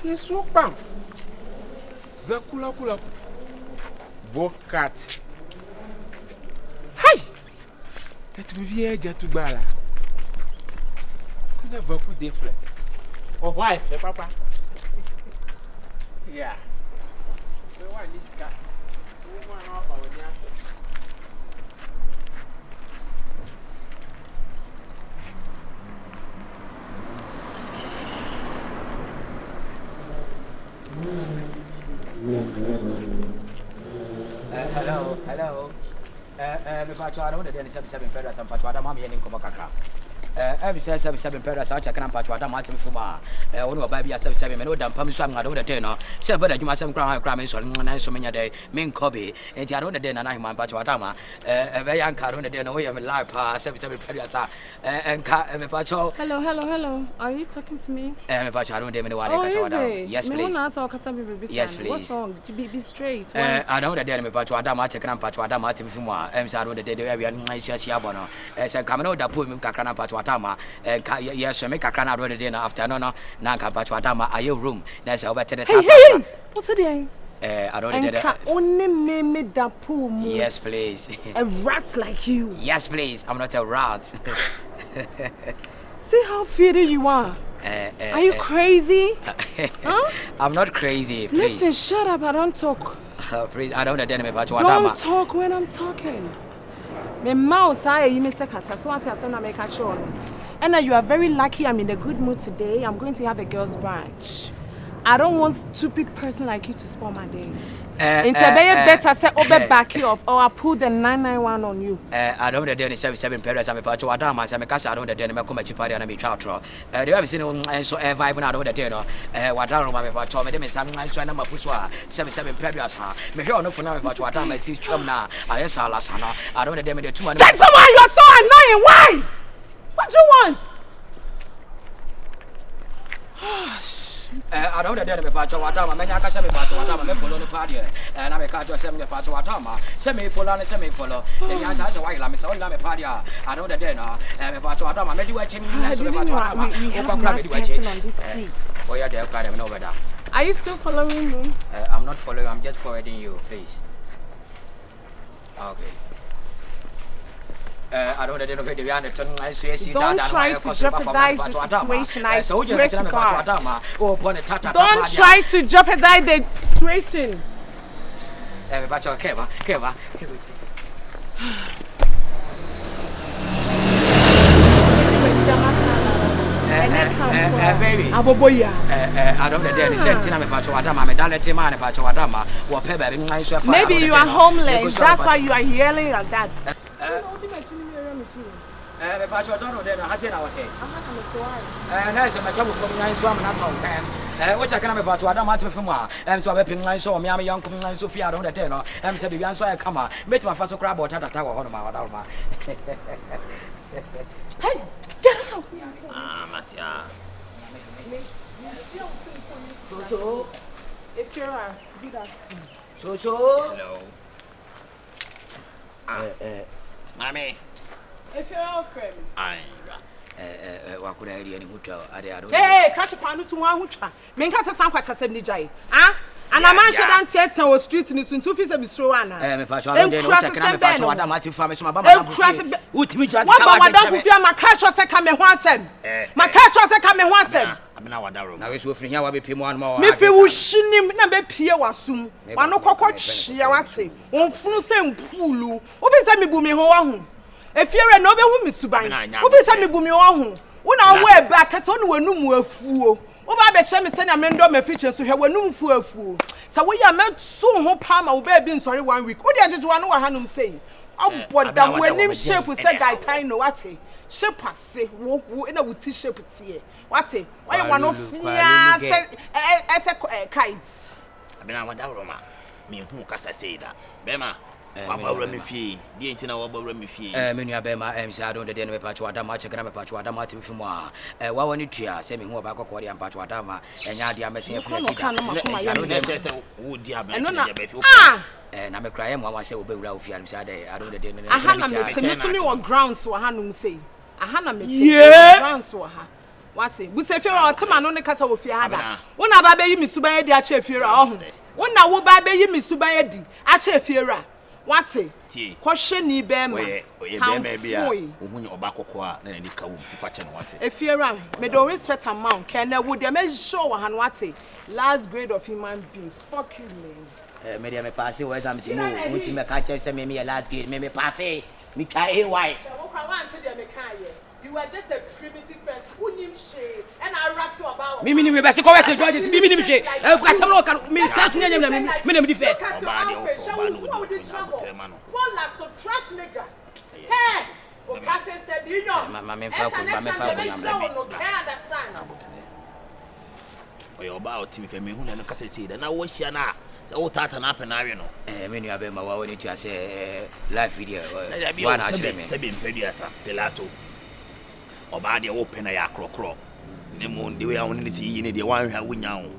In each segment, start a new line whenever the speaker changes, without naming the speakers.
Yesu bam. Zakula kula. Bokat. Hey! That me vie jatu bala. Never could deflect. Oh why, papa? Yeah. We want this guy. We want our power.
Hello. Me pacho ada de 77 pedra sam pacho ada mama yeni nkoma kakra. Every 77 pedra sa cha kana pacho ada mati fuma. Wonu oba bia 77 me no da pam so am ada de no. Se bada djuma sam kra me so na so menya de me nkobe. Enti ada de na hima pacho ada ma. Be yan ka de no we am live pa 77 pedra sa. Enka me pacho.
Hello. Are you talking to me?
Me pacho ada de me no wale kasa wada. Yes please.
Me no ask kasa be
yes please.
What's wrong? Be straight.
Ada de me pacho ada ma cha kana pacho ada mati fuma. Sa ada de we are nice abono. Se kamano da po me kakra na pacho Adama, yes, make a crown out of the dinner after no, Nanka Adama, are you room? That's over to the
Hey, what's it doing?
I don't know.
Only me da pool.
Yes, please.
A rat like you.
Yes, please. I'm not a rat.
See how fierce you are. Are you crazy? Huh?
I'm not crazy. Please.
Listen, shut up. I don't talk.
Please, I don't know.
Don't talk when I'm talking. My mouse, you may say, and you are very lucky I'm in a good mood today. I'm going to have a girls' brunch. I don't want a stupid person like you to spoil my day. Better say, back you off, or I'll pull the 991 on you.
I don't know the 77 periods. I'm a part of Adama. I'm a cast. I don't know the Macoma Chipari and a Chatra. Do you have seen so vibe out of the dinner? What I remember about Tom, some nice number of 77 periods. Me hear no for now about what I'm a teacher now. I guess I'll last. I don't know the 200.
Check someone, you're so annoying. Why? What do you want?
I don't know the Pacho Adama, many Akasa Pacho Adama, me follow the party, and I'm a catch of 7 Pacho Adama, semi follow. The answer is a while I'm so lame party. I know the dinner, and a Pacho Adama, maybe watching nice of Pacho Adama,
on this street.
Oh, yeah, they're kind of over there.
Are you still following me?
I'm not following, I'm just forwarding you, please. Okay. I don't know the
don't try to jeopardize the situation. I swear to God. Don't try to jeopardize the situation.
Baby. I don't know.
Maybe you are homeless. That's why you are yelling like that.
Nice, my job from 9 so I'm not on which I can have about to Adam Martin from and so I've been 9 so me, I'm a young coming Sophia on the tenor. I'm said, so I come on, make my first crab or Tata Tower on my
Hey, get out!
Matia.
So, if you're big
hello. Mommy.
If you're our friend.
What could I do any hotel?
Hey, catch a panu to one hucha. Men catch a sound quite a 70 jay. Ah? And a man should not say so street in his 2 feet of his Rowana.
I'm Pacho, I don't know what I'm at from my
my catch was a come once. My catch was a come once.
I'm now at room. I wish we free here will be one more.
If you wish him, never peer was soon. One no cockroach, Yawati, one flu same pool. What is that me booming home? If you're a noble woman, Subai, what is that me booming home? When I wear back as on when no more fool. Oba be chemi send amendo me feature so hwe wanum fu afu sa we ya met so ho palm wo be bi sorry 1 week wo de ajejewa no wa hanum sei aboda wanim shape say guy kind no wate shape ase wo na wuti shape tie wate why one of ya say kites
abena wada roma me hu kasa sei da bema wabawra me fie die ntina wabawra me fie
menu abema MC I don't dey no pacho adama chekana me pacho adama tim fimu a wa woni tua se me hu oba kokko dey pacho adama enya dey amese afuna chida
I don't dey say wo di abena dey be fi
na me kraye mo amase obewura ofia no say I don't dey no
aha na me temi so me wo grounds wo hanum sei aha na me
temi
grounds wo ha What's it? We say fear or Tim and only casa of Fiada. When I baby Miss Subay, the Ache Fira. When I will buy baby Miss Subay, Ache Fira. What's it? Question ye bear me. Maybe when you're back or any cow to fetch and what's it? If you're around, may do respect amount, can I would damage show and what's it? Last grade of human being. Fuck you, man.
Maybe I'm a passy where I'm to make a catch and maybe a last grade, maybe passy. Me carry white. You are just a primitive person who needs shade, and I rap you about. Mimi, me best go as a judge. Mimi, shade. I some local. Me start to name them. Me defend. One last so trash nigga. Hey, o cafe said you know. Mama, understand.
Oyo ba o timi fe me hu na no kase sei da na wo hia na o tata na pe na awe no
me nua be ma wa woni tu ase live video
one seven peduasa pelato oba de wo pe na ya krokro ne mo de we awon ni si yi ne de wan hwa wunya wo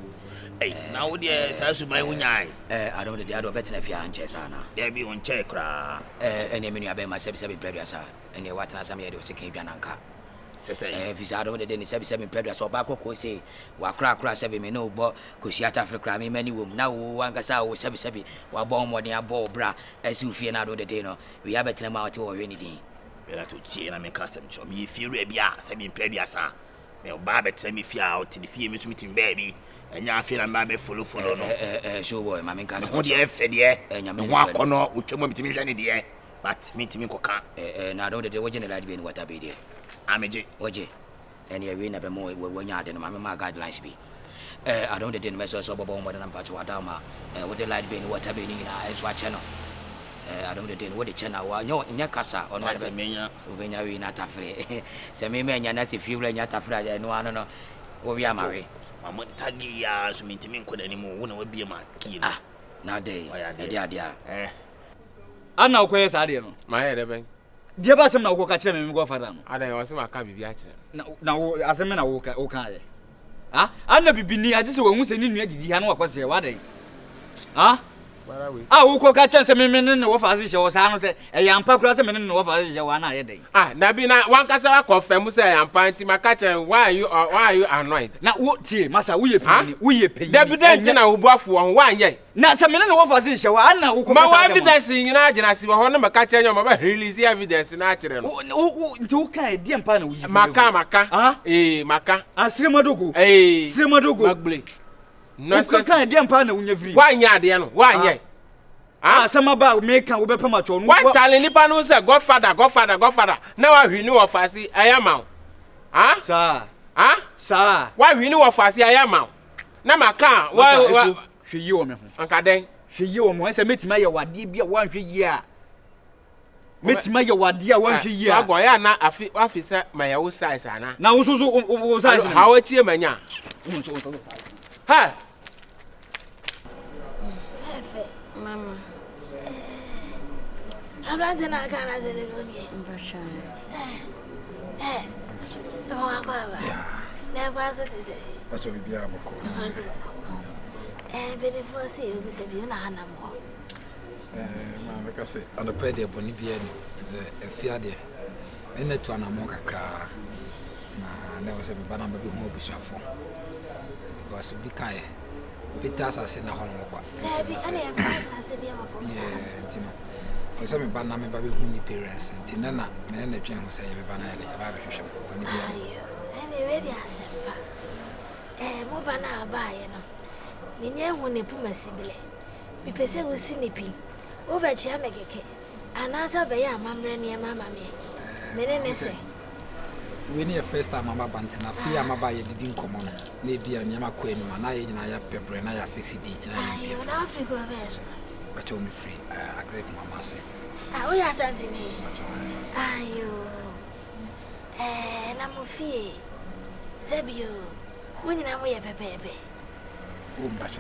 na wo de sa suban wunya
I don't de ado betina fia anche sana
de bi on che kra
ene me nua be ma seven peduasa ene watana sam ye de o sekin bia nanka visa don't de 77 predators or back ko say wa kra 7 me no bo ko si atafre kra me mani wom na wo ankasa wo 77 wa bon modern abo bra asu fie na do de dey no we have betina ma wote wo we ni din
bela to tie na me ka sem cho me fie re bia 7 predators a me ba betina me fie out the fie me meeting baby enya fie na ma be follow no
show boy ma me ka sem
mo de efe de enya me ho akono utwemo mitimi hwa ni de but mitimi koka
na do de wo general be ni water be de
Ameje
oje eni ewe na be mo we nya ade no ma guidelines bi I don't dey measure so bobo mo de na mpacho adama with the light be ni water be ni na eso a channel I don't dey what the channel wa nya kasa ono
be menya
obenya we na tafre se me menya na se fiwra nya tafre ya no ano no wo wi amare
mama tagi ya so mintimi nkoda ni mo wo na wa bie ma ki no
na dey ade
ana okoye sa ade no
ma ye de ben
die ba sem na wo ka kire me go fada no
ada yo sem aka bibia kire
na wo asem na wo ka ye ana bibini age se wo hu se ni nua didi ha na wakose wa dai wo ko ka kire se me ne wo fa se hye wo sa no se e yampa kura se me ne wo fa se hye wa na ye dai
na bi na wan kasa wa confirm se yampa nti maka kire why are you annoyed
na wo tie masa wo ye peyi
da bi den na wo buafo wo wa nye
na se me ne wo fa se hye wa na wo ko
ma wa evidence nyina agina si wo ho na maka kire nyoma ba release evidence na akire no
nti wo ka e die mpa na wo yi
maka maka
asiremadogo
magbele
no se ka e die mpa na wo nya free
wa nya ade no wa nye
sama ba me kan wo be pama cho no
wa tale nipa no se godfather na wa hwini wo fasi ayama
sa
wa hwini wo fasi ayama na maka wa
hweyi wo me ho
anka den
hweyi wo mo se metima ye wade bia wa hweyi a metima ye wade a wa hweyi a
agwa ya na afi se maya wo size ana
na wo so wo size
ha wa chie manya ha
mama abranze na aka na zere loni mbasha wa kwa ba na kwa so tise
acho bibia aboko
benefo si obi se bi na anamo
ma me ka se anopa de boni bia ni ze efia de ene to anamo kakra na wo se bi bana ba bi mo obusuafo because bi kai Peter's as in a home. Some banana may be only parents and Tinana, men the general say, banana,
any ready as more banana buy, you know. When they put my sibling, we pay with snipping over Chiameke, and answer by your mamma near mamma me. Men say.
We near first time Mama Bantina, fear my buyer didn't come on. Maybe a Yama Queen, Manaya, and I have pepper and I have fixed it. But only free, a great mamma say.
We are something. You, and I'm a fee. Sabio, when you know we have a baby. Oh, but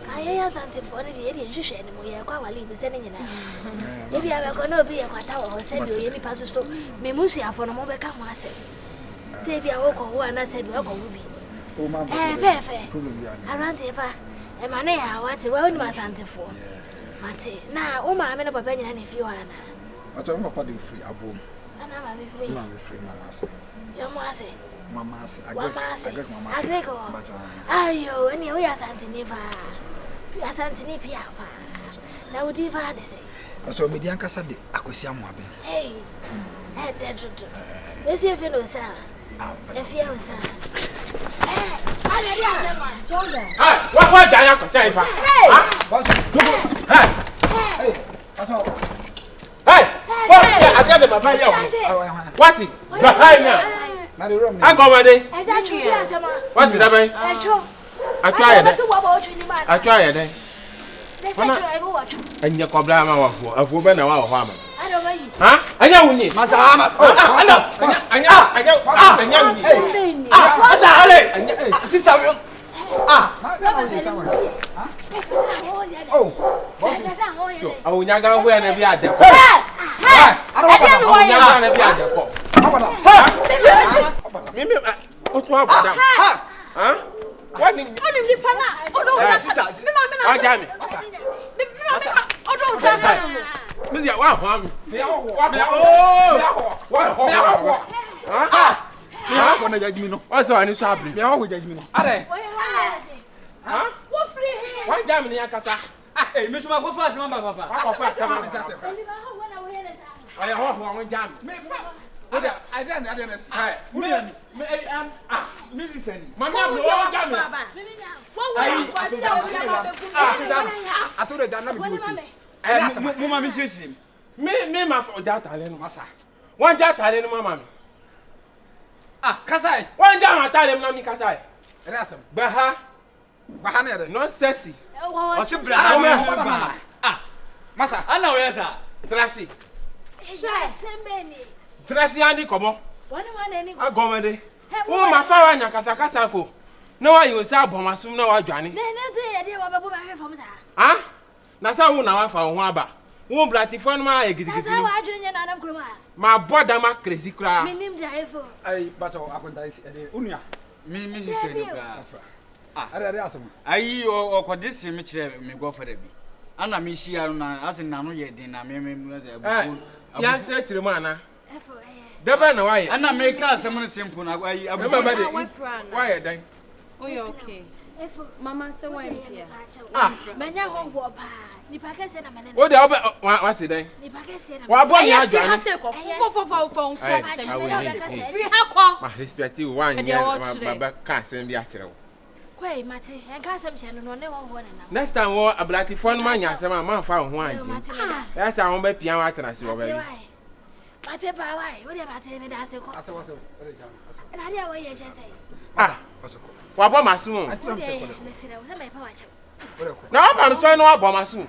I have something for the Indian Jush anymore. You are quite leave sending you now. Maybe I will not be a quatao or send you any passes to Memusia for no more become myself. Save your walk or one, I said, welcome will be. Oh, my fair. I ran to and my name, what's a well, my Santa for. Mate, now, oh, my men of opinion, if you are now.
But I'm not free, a boom.
And I'm free.
Mama free, Mama.
Your mama.
Mama,
I agree. Ayo, anyway, I sent in Eva. I sent in Eva. Now, would you have to say?
So, Medianca said, I could see a mob.
Hey, that's it. Let's see if you know, sir. If you know, sir.
What Diana can tell you? Hey, I got my fire. What's it? Behind now. I go ready. What's it? I try it. And your cobbler of woman or woman. Huh? I know you. Sister. Oh, you're going to wear the other. What did you
I
Tracy Andy, come on. I go with it. Oh, my father, Nakasako. No, I was out by my soon now, Johnny. Ah? That's how I found Waba. Won't blatty for my egg. That's how I do my brother, my crazy cry.
I but I could die. Unia,
Me, Mrs. I or this cemetery may go for the bee. Anna Michiana, as in Nano yet, then I may
yes, to the manner. Deba no why?
Anna make us someone simple.
Why then?
Oh, you okay? Mama say why here?
What the what's it then? Why boy you my respect you one my can't send the actual. Next time what a blacky phone man ya some man found one. That's our own piano at us already. What about my soon? Now I'm trying to about my soon.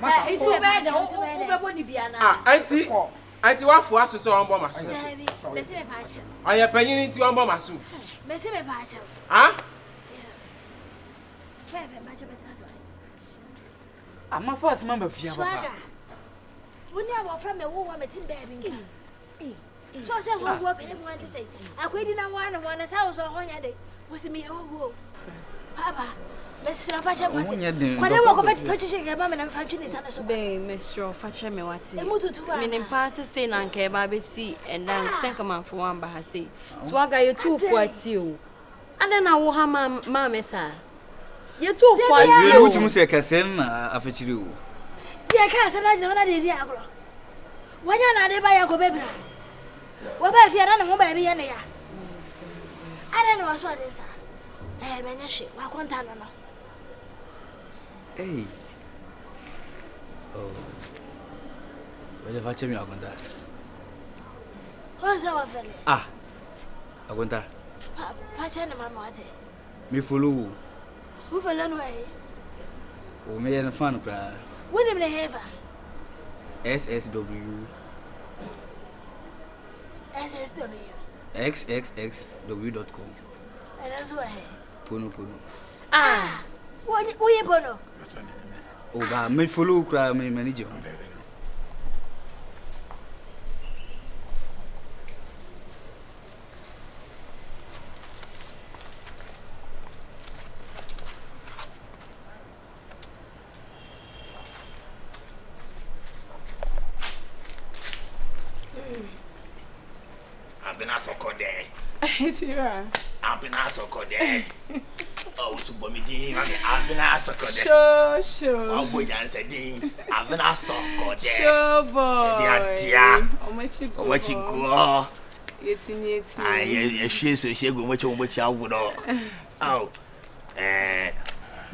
Auntie, what for us to so on my soon? I am paying into on my soon. Huh?
I'm my first member of your
when you are from a woman, baby. So I said, what work him want to say? I quit in a one as house or holiday. Was me, oh, Papa. Mr. Fatcher was when I walk over to purchasing a mamma and function is a bay, Mr. Fatcher, me what meaning passes saying Uncle Baby see and then sink a man for one by her say. Swagger you two for you. And then I will have mamma, sir. You're too far.
You to say, Cassin, after you.
Yeah, can't imagine what I did. When you're not there by a baby. What if you're not a home baby? I don't know what's on this. I have a ship. I can't tell.
Hey. Oh. Well, if I tell me, I'll go that.
What's our family?
Ah, I want that.
Father, my mother.
Me follow.
Who fell away?
Oh, me and a fan cry.
What did they have?
SSW. xxxw.com.
And that's why.
Puno.
Ah, what you bono?
Oh, but me follow cry, me manager.
been aso kode.
If you are.
I've been aso kode. Oh, so bomidi, I've been aso kode.
Sure.
I'll go and say, I've been aso kode.
Sure, boy.
Dear.
Oh, much you
go.
Yeti.
I she so she go much I would all. Oh.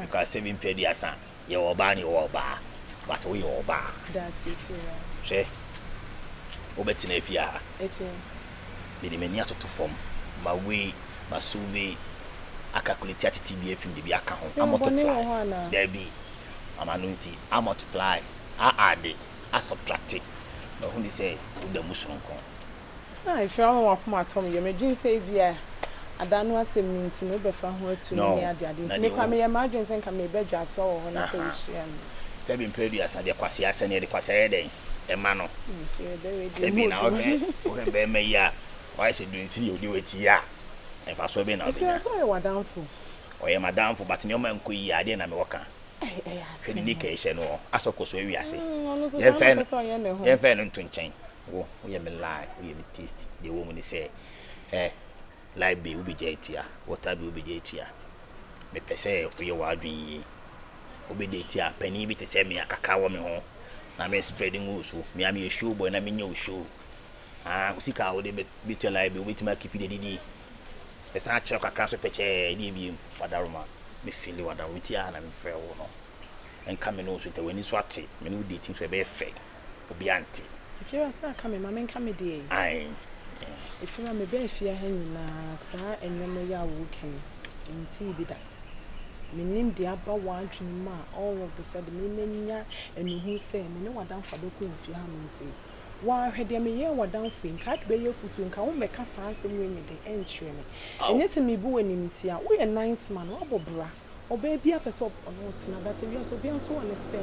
Because 7 pediasa. Your bani or bar. But we all bar.
That's it.
She. Obetin if ya.
If you.
Mede mania to form. My way, my survey. I calculate TBF from the Biaka home. I multiply. There be. I'm announcing. I multiply. I add it. I subtract it. But when they say, the Muslim come.
If you want my Tommy, you may just say, yeah. I don't know what's mean to know before her to me. I didn't make me imagine and can be better at all when I say
7 periods and the Quasias and the Quasade. A man. Seven out there. May ya. Why is it doing see you do it? Yeah. If I saw been out there, I was downful. Or am I downful, but no man could I didn't walk. Communication or as of course, we are saying. They're fair and twin. Oh, we am a lie, we am a taste. The woman say, eh. Life be will be jetia, water will be jetia. Me pese we are doing obe detia, penny be to send me a cacao me home. Na me spreading also, me am a shoe boy, and I mean your shoe. Ah, Usika would be to life, be with my keep the DD. The such a castle peche, DB, Wadaruma, me feel what I with ya and I'm fair or and coming also to when it's swatty, me no dating to be fair, be auntie.
If you are coming, my man come a day.
Aye.
If you are maybe if you are hanging, sir, and you may are walking in tea that. Meaning the upper one dream, all of the sudden, me, and who say, me no one down for the queen if you have say. Why had you me what down think, can't be your foot and come make us answer me the entry. And yes, me boo and him tea, we a nice man, or bra. Or baby up a soap or what's not that you also be so on a spec.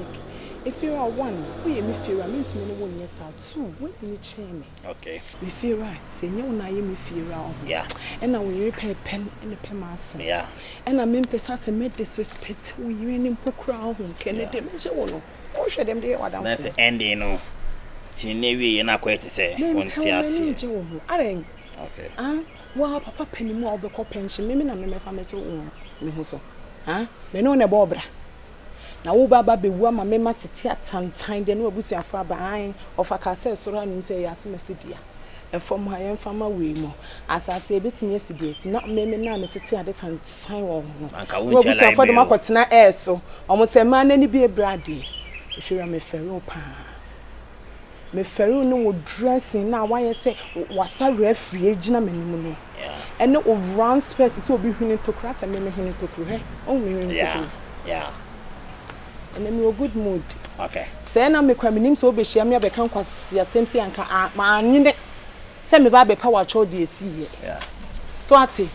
If you are one, we me fear, I mean to me, 1 year out, 2, when you chain.
Okay. We
fear right, say no, I me fear out.
Yeah.
And I will repay a pen and a pen mass.
Yeah.
And I mean, Pessas and made disrespect, we in Pocrow, can it damage all? Or should them do what
that's the ending, no. See, Navy, you're not quite to say, one tears.
Okay.
Well,
Papa penny more of the pension, maybe not my family to me so. Ah, me no na bobra. Na wo baba be wu ama me matete atantan de no abusuafo aban of akase soro anim say yaso mesidia. Enfom ha yen fama we mo. Asase betinye sidiesi na me na metete ade tantan wo ho. Wo abusuafo de makotena so. Omo se ma na ni bi ebrade. Ehwera me fero pa. Me fero no wo dressing na wa ye say wasa referee agina manimu no. And no run space so be huni to crass and me huni to cru. Oh, me.
Yeah.
And then you're good mood.
Okay.
Say na me kwaminim so be share me be kan kwase asemsi anka ma anyine. Say me ba be power cho de esi ye.
Yeah.
So ati.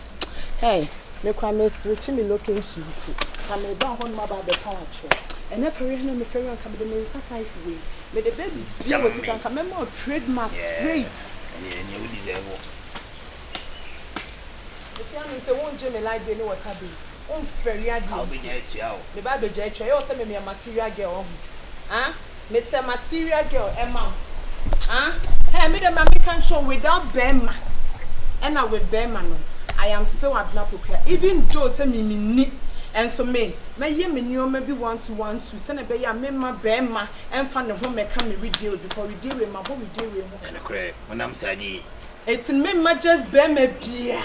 Hey, me kwame switch me location. Ka me ba hon ma ba be power cho. And if you me ferry anka be me sa 5 way. Me the baby be what you can come more trademark straight.
And you deserve.
I say won't Jimmy like they know what I do. On ferry adi.
I'll be there to
the Bible jet. You also me a material girl. Huh? Miss a material girl, Emma. Huh? Hey, me the mammy can show without Bema. And I with Bema. I am still at Napoca. Even Joe send me neat. And so me me new maybe 1 to 1 to send a bay a memma Bema and find a home may come with you because we deal with my home, we deal with
and a crap when I'm saddy.
It's in me just Bema beer.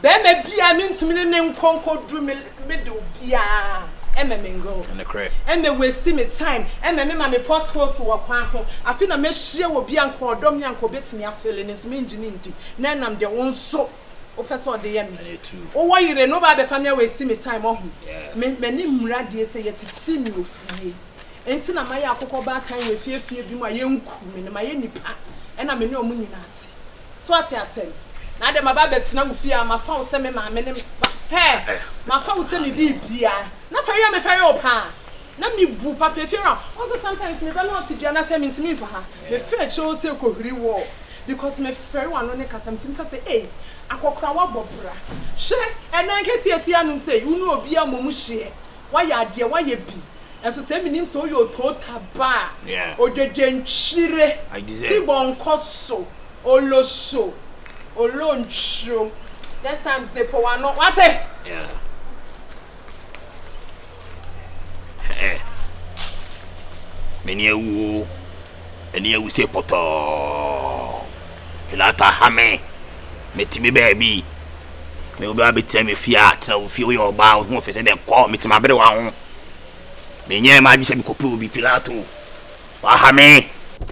Bema bia means me name conquer drew me do bia mingo
and the crap
and me waste me time and me potholes wo kwan ho afi na me hye wo bia nko odom ya nko betimi afele ne so me engine ndi na nam de won so o person de yam o wa yire no ba be family waste me time o hu me ni mura de se yetiti mi ofie enti na maye akokọ ba tan we fie bi mu ayenku me na maye nipa e na me ni omu nyina ati so ati asem na de maba betina wufi a mafa wo se me ma me ne he mafa wo se me bibia na fari me fari opa na mi bu papa fira also sometimes me be not bia na se me ntimi fa ha me fe che o se kohiri wo because me fari wa no ne kasam tim ka se akokra wa bobra hye enan kesi esi anu se unu obi amomu hye wa ya ade wa ya bi enso se me nim so yo tota ba odede nchire ti bon koso oloso Oloncho. Next time say po wano. What?
Yeah. Eh. Meni ewu. Eni ewu se poto. Ilata hame. Metimi baby. Me obi abeti me fiat na ofi we oba ho fe se de call metima abere wa ho. Me nye ma bi se me kopi obi Pilato. Wa hame.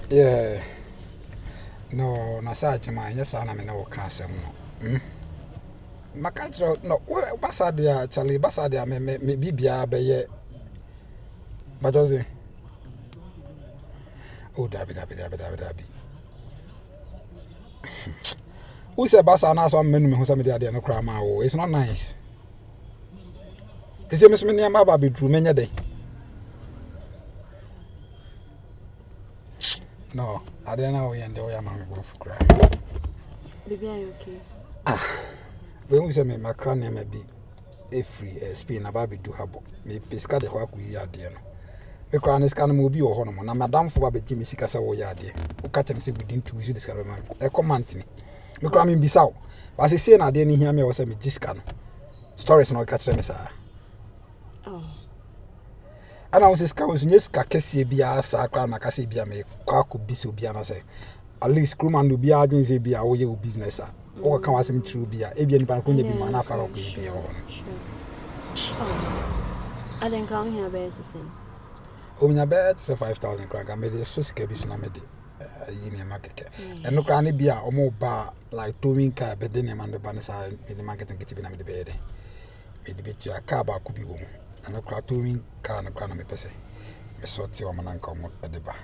Yeah. No, na sa chama nya sa na me na wo ka asem no. Makatro no basadia Charlie basadia me bibia be ye. Bajoze. Oh, Dabi. Who said Bassa and some men who somebody at the end of Crama? It's not nice. Is it Miss Minia Mababi drew many a day? No, I don't know when the way I'm going to cry.
Baby, are you okay?
When we say my cranium may be a free spin about to have me pesca the work we are dear. The crown is kind of be or honor, and Madame for Baby Jimmy Sicasa or Yadi, who catch him within 2 weeks. This man, a command. Me kwa mi bisao. But I say na dey ni hear me was me giscan. Stories no catch them sir.
Oh.
Ana was ska was nyeska kese bia sa kwa makase bia me kwa ko biso bia na say. At least crewman do bia adwin say bia wo ye business a. Wo ka wasem true bia e bia nipa ko nya bi ma na fa ko bia ho no.
I didn't come here by assistant.
O nya bet 5,000 francs me dey so sika bi so na me dey. Yini makeke eno kwa ne bia omo ba like towing car be de ne man be ba ne sa in marketing kiti bi na me de be de me de be tia car ba ku bi wo eno kwa towing car na kwa na me pese me sorti o man nka omo de ba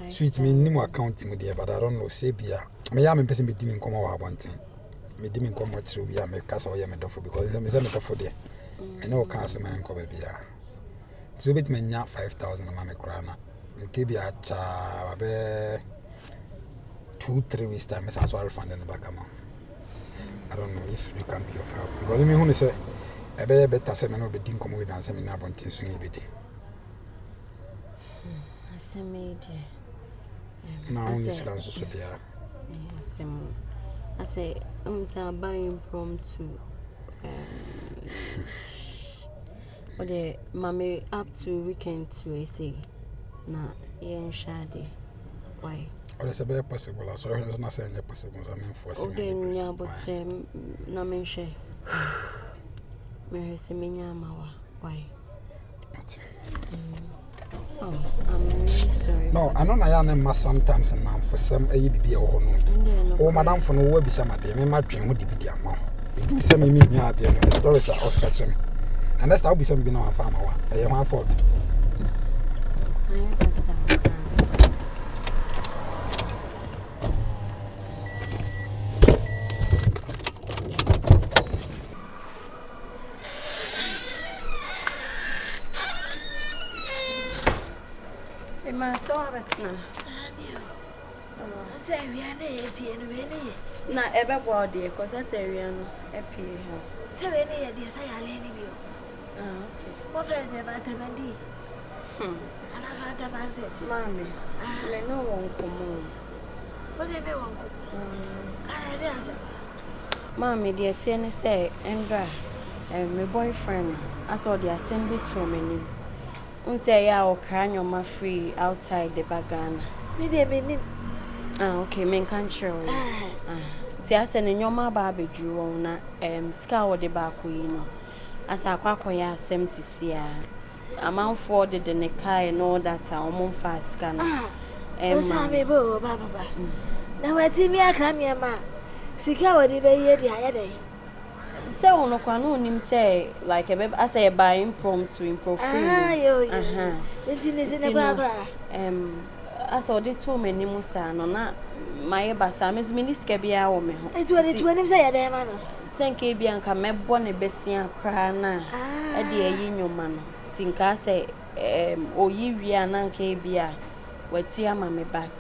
sweet me ni mo account mu de but I don't know say bia me ya me pese me di me nkomo wa abonten me di me nkomo chiro bia me kasa o ya me dofo because me say me dofo de me no ka se man nko be bia so bit me nya 5,000 na me kra na maybe I be 2-3 weeks time I saw refund in the back. I don't know if you can be of help because me who say I be better say me no be din come with and say me na bontin swing bit.
I say me
Now only scan so there.
I say I'm buying impromptu. Or the mommy up to weekend to say. Na yen shade why
or it's a very possible as well as not saying possible so I mean for
okay nya but na men she me se menya mawa why oh I'm really sorry
no I know na ya na sometimes na for some ayi bibia ho no o madam for no wa bisa made me ma twen ho di bibia ma e du se me nya de no stories are off catch me and that's how be some be na farm wa e one fault.
Ma so abetina.
Say we are na
ebe body cause I say we are no happy.
Say we na dey say ale ni bi.
Okay.
What friends have atabandi? And I've atabazet.
Mommy. Me no won komo.
What dey be won komo? I dey answer.
Mommy dey tie ne say Endra my boyfriend I saw the assembly to me. Unse ya okra nyoma free outside the bagana.
Me dey me.
Okay, men kan chiro. Ti ase ne nyoma ba bedru won na ska wo de ba ko yi no. Asa akwa ya asem sisia. Amanfo de ne kai no that omon fa ska no.
O sa me bo ba. Na wati mi akra me ma. Sika wo de be ye di ayede.
Se ono kwa no nim say like I say buy impromptu
yo. Enti ni se ne kwa
asa odi to mani mu sa no na maye basa me zumi ni sika bia wo me ho.
Enti odi to anim say ya dem ma no.
Senke bia nka mebo ne besia kra na e de ayi nyoma no. Tinka say oyi wi na nka bia watu ya ma me back.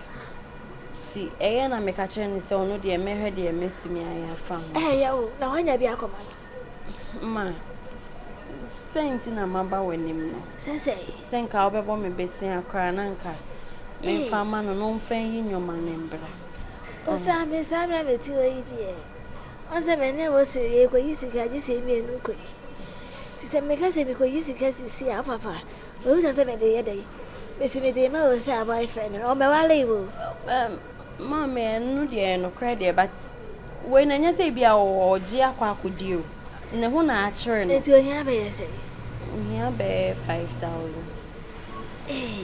Si na me ka kire ni se ono de mehwe de metumi aya fa ho.
Ya o na wanya bia akoma.
Ma senti na maba wanim no. Senka obebo me besia kra na nka me fama no no mfa yi nyoma ne mbra.
Osame Samra Meti idea. On some men never say, you see, I just say me a new quick. Tis a make us because you see our papa. Who's a 7 day? Missy me, the mother say a boyfriend, or my label.
Mamma, no dear, no credit, but when I say be our Gia could you. No one actually,
It's your hair, say.
Yeah, bear 5,000.
Eh,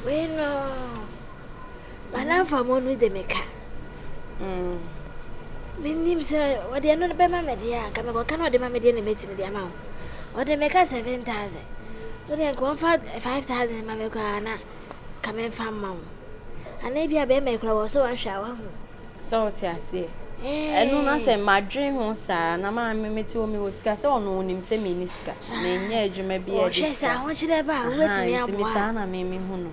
well, my love for one with the maker. Meaning, sir, what they are not by my media, come on, cannot the mamma didn't make me the amount. Or they make us 7,000. But then go for 5,000 mamma come in from mom. And maybe a bear maker was so a shower.
So, I say. And no, I say, my dream was, sir, and a man me to me was scarce on him, semi niska. Nay, you may be a chess. I want you ever wait me up, Miss Anna, Mimi Huno.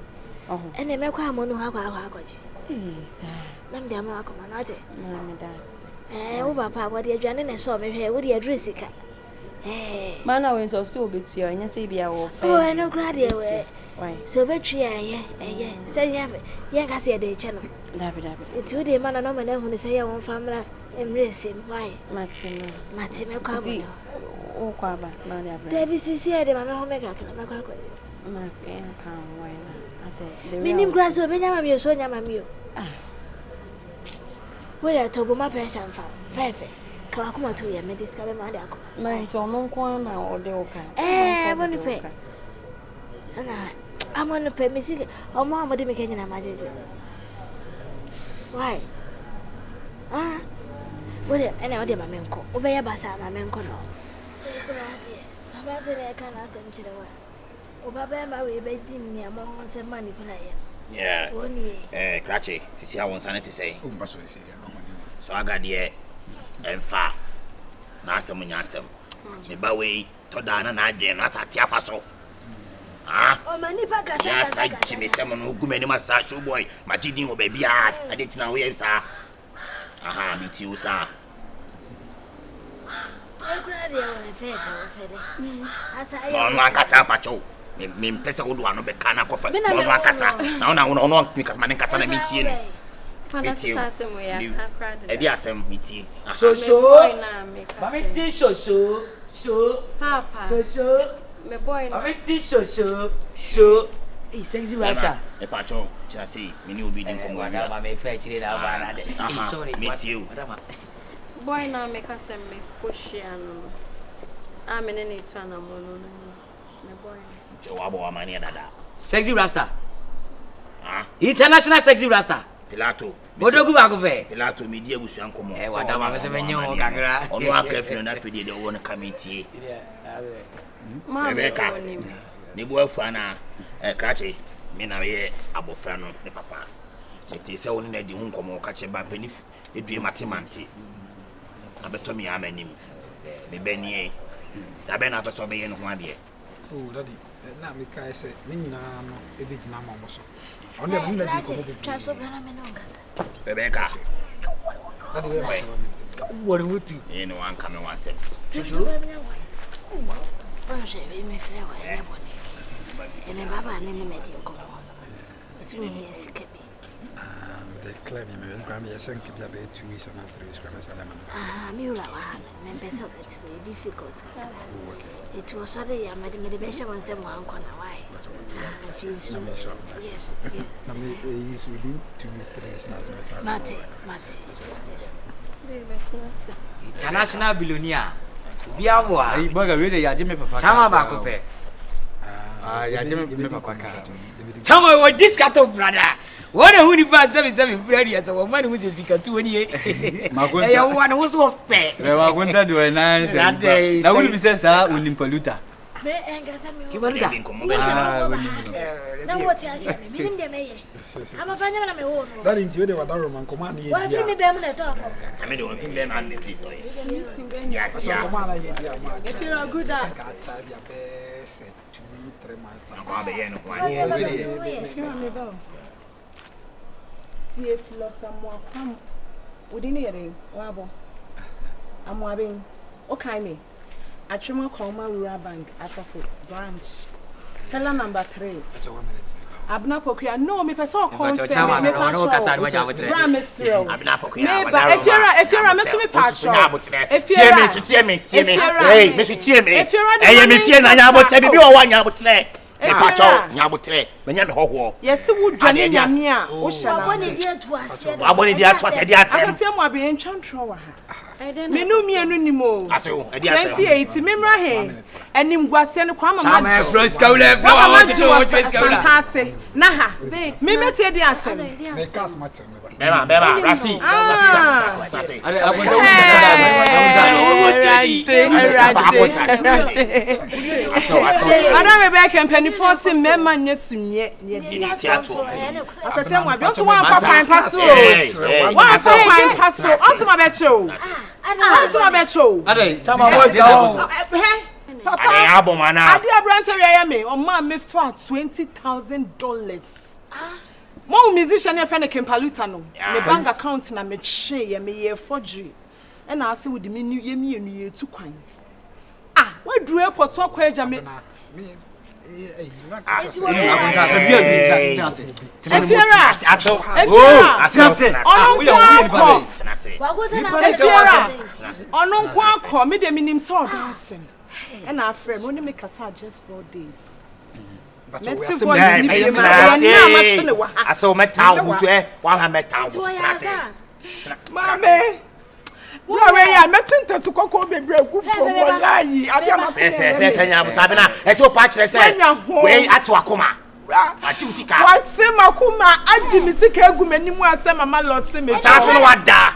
Oh, and they make one who have got you. Sir, Mam de Amaka, not it. Mamma does. Oh, Papa, what you're joining and saw me here, would you address it? Eh, man, I went so bit to you, and you say, be our. Oh, I know, glad you were. Why? So, bet you, say, you have it. Young, I see a day channel. It's with the man, and no man who say, I won't family and race him. Why, Maxima, come. Oh, Quaba, Maria. Debbie, see, I did my home make a can. My can't why I said, meaning grass or Benjamin, your son, Yamamio. Well, I told my person, Fafe. Kawakuma to you, may discover my dog. Mine so no corner or the oka. I want to pay. And I'm on to pay Missy or Mamma de making a magic. Why? Ah, what an idea, my men call. Obey a bassa, my men call. I'm not I can't ask them to the way. Obey my way, bedding near more than money player.
Yeah,
1 year.
Cratchy, to see how one sanity say. So I got the and far. Nasam and Yasam. The Bowie, Todana, and I did not at Tiafaso. Ah, oh, my nipper, yes, I Jimmy Salmon who go many massage boy, my cheating or baby art. I didn't know where, sir. Aha, me too, sir.
I'm glad you're
a fair. Me pesa would one of the cana coffee. Now, no, because my Cassana meets you. Ediasem meet so, Papa, so, my boy, so, he's sexy rasta. A patrol, Chassis, me will be the Congo, may fetch it out. Sorry, meet you.
Boy, now make us and me push and I'm in any turn. My boy,
Joabo, money and that.
Sexy rasta. International sexy rasta.
Pilato.
Bodogu Bagofe.
Pilato, media was young come on.
What I'm saying, you can't.
Or no, careful enough for the one committee. Rebecca, Nibo Fana, Cratchy, Minaye, Abofano, the papa. It is only the Huncomo catch a bump if it be Matimanti. I bet me I'm an him. The Benier. The Ben after Sobe and 1 year.
Oh, Daddy, now me can say, Nina, a bit now, almost. On the
Rebecca.
What would you?
You know, I'm coming one step.
And my Baba and then made you go. It's really a sick.
They claim him and Grammy sent to be 2 weeks and 3 weeks.
Mura, members of it will be difficult. It was sorry, I made a meditation on someone corner. Why? Yes,
he's within 2 weeks.
Mate.
International billionaire. Biawa, Boga, really, I didn't papa. Tama Bacope. I didn't papa. Tama, what this cat of brother? What a who pass 77 bread as a man with a ticket 28. My one was so fair. They were going to do a nice day. That will be said, sir, winning polluter.
Now what I said, meaning the mayor. I'm a friend of my own.
That into the Roman command.
Why didn't you be able to talk?
I mean, don't think them and the people.
Yeah, if you are good at 2-3 months.
See if you lost someone come within hearing. Wabo, I'm wabbing. Okay, me. I trim a Rura Bank as a foot branch. Teller number 3.
It's a 1 minute.
Abna Pokria, no, me person confirm.
No kasa no nya botre.
Abna Pokria. If you're a mess me patch. If you're
hey, me tie me. Eh me fie na nya botre bi o wa nya botre. E patch nya botre. Me nya me hoho.
Yes, would dwane nyame a wo hye na.
Aboni dia to ase dia asem.
Akase mo abe ntwantro wa ha. Me no mienu ni mo.
Ase wo, e dia asem.
28 memra he. Anim guase no kwa mama.
Sama Frost Kaula,
Fantase. Na ha. Me metie dia asem.
Me cast match me ba.
Beba, Rasti.
Ada Rebecca campaign force memma nyesumye
Ni theater.
akase mo abi otu wan papan paso wan papan paso otu ma be chew otu ma be chew
Ade, chama boys go.
Papa
Abomana.
Ade abrante ya me o ma me fa $20,000. Mo musician e friend Kempaluta no me bank account na me hwe ye me ye forgery e na ase wudi me ye mienu ye tu kwan we dru airport so kwa eja me Ono kwa akọ me de minim se odasem e na afre me oni me kasa just 4 days.
Aso metal butu wa metal butu
Mame Mama ya metinta su kokko bebre ku fo wallahi abia
fe nya buta bina e to pa kire se we atu akoma ati usika
what say makuma adi misika egu manimu asem mama lost me
sase no wada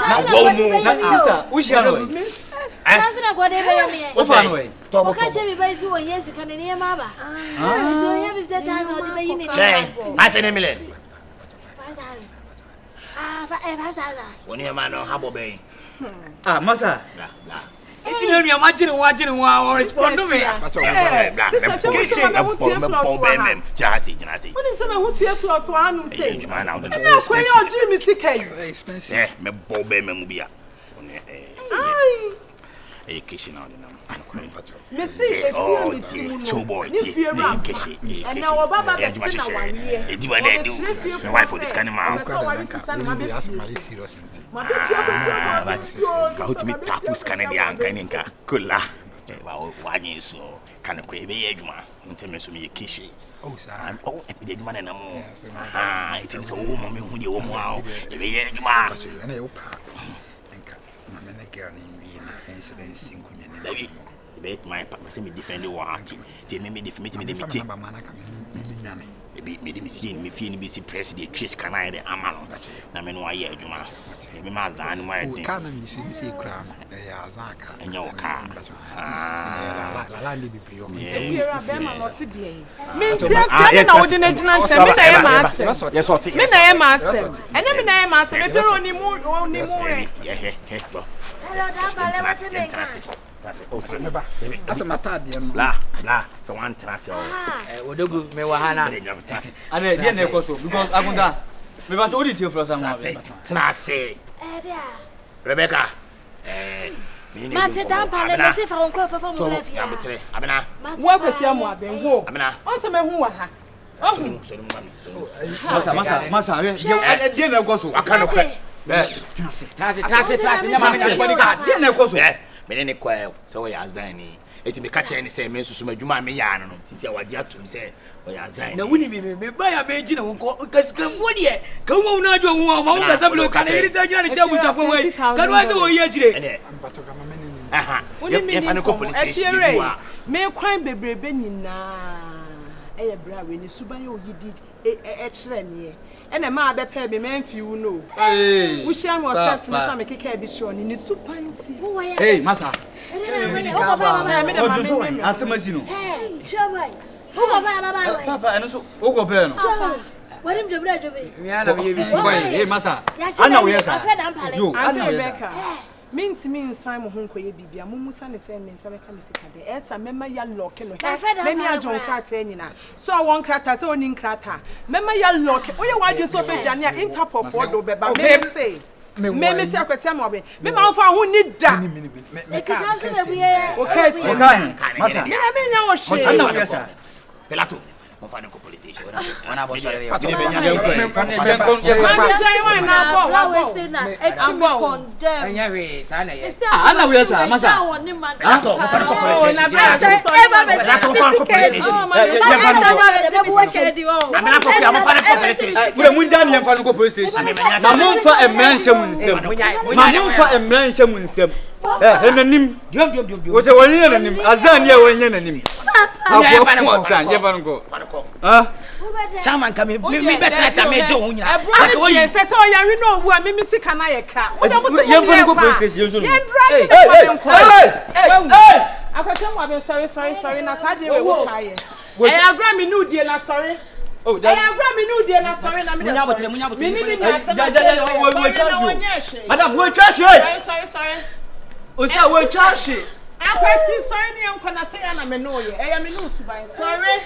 na wo mu
Sister, who she know?
Sase na gode be yame.
What's on way?
Tobo. Ka che mi ba isi won yes kan ne ma ba. To ya 50,000 odi be yini.
5 million.
5,000.
Woni ma no habo be.
Masa. Eti na nua magire wa respond me.
What is some who see floor to anu say? Na kwa yo ji mi sika yi.
Expensive. Me bo be me mu bia. Kishi na na.
Me see
Sobolo. Kishi.
And now baba be say na 1 year.
Edi wa na do. My wife for this kind of man. But how to me tapu scan the anka ninka. Kula. Wa nyi so kan ko ebe ye adwuma. Nse me so me kishi. Oh sir. And e be adwuma na mo. It is so wo mo me hu de wo mo a. Ebe ye adwuma.
Na e wo pa. Nka na me na girl ni wi na incident sinku ni.
Baby, bet my papa say me defend the war team. They me defend me me take. Me de me see me fie ni be si press the twist canai de amano. Na me no aye adwuma. Me ma zan mo ade.
Ka na me si kra no. Ya azaka.
Enya wo ka.
La ni bi bio.
Fiera be ma no se de. Me ntia se na wo de na gina nsem me na ye ma asem.
Yes what.
Me na ye ma asem. Enya me na ye ma asem. Me fiera oni mu re.
Yeah.
Hello, da bale ma se be ka.
That's it.
Asa matade no.
La. So one trust
Odogu me wa hana. Ade dia na ekoso because agunda. Me ba to odi tie fro sam.
Trust. Rebecca.
Mate dan pale me se fa won kro fa mo la fia.
Abena.
Wo kwesi amu aben ho.
Abena.
On se me hu wa ha.
Masa. Dia na ekoso.
Aka no kwe.
Trust. Nyama me kwani ka. Dia na ekoso.
Me ne kwa so we azani. Eti me ka che ni se me susu madwuma me ya no. Ti se waje atum se we azani.
Na wuni me ba ya me gina won ko kasifo de. Ka won na adwo won ma won ka sablo ka na yiri ta gina ne tabu chafo we. Ka no ase wo ye gire.
Aha. Ye fa ne ko police station.
Me kwan bebrebe nyina. Eye bra we ni suban ye oyidi e kire ne. Ene ma abepe me menfi wu no. Wo shia me accept me so me keka bi show ni supanti.
Hey, Masa.
Asemasi no. Hey, Shobai. Who go baba?
Papa, eno so who go be no.
Wani mjobra jobe.
Me ana we bi fine. Hey, Masa. Ana we yesa. Yo, ana we yesa.
Mintimi nsan mo ho nkoye bibia mumusa ne se me nsa beka me sika de esa mema ya lock no he me ajon krata nyina so won krata so oni krata mema ya lock oye wadwe so be dane a interpol for do beba me say me say akwese am obe me ma fa ho ni da
me ka se be buye
okay
okay Masa
me nya wo she
ana we yesa
Pelato mo fa no police station
wana bo sɔre yɛ ɛnyɛ hwee saa na yɛ
ana wo yɛ sa masa
ato mo fa no police station
wura mun jani yɛmfa no police station na momfa emran hyɛ mu nsɛm ma momfa emran hyɛ mu nsɛm enanim wo se woni enanim azani e wonye nanim
chairman come me better say me jo hunyina
like wo yi se o ya wi no owu a me sika na ye ka wo dem so
yemfa no police station so
hey akwatem wa be sorry na saje we wo taye e agra me no die na sorry oh I agra me no die na sorry na me de
munya botre
me ni nya se
madam wo twa hwe
sorry
o sa wo twa hwe
akwasi sorry ni enko na se ya na me no ye e ya me no suban sorry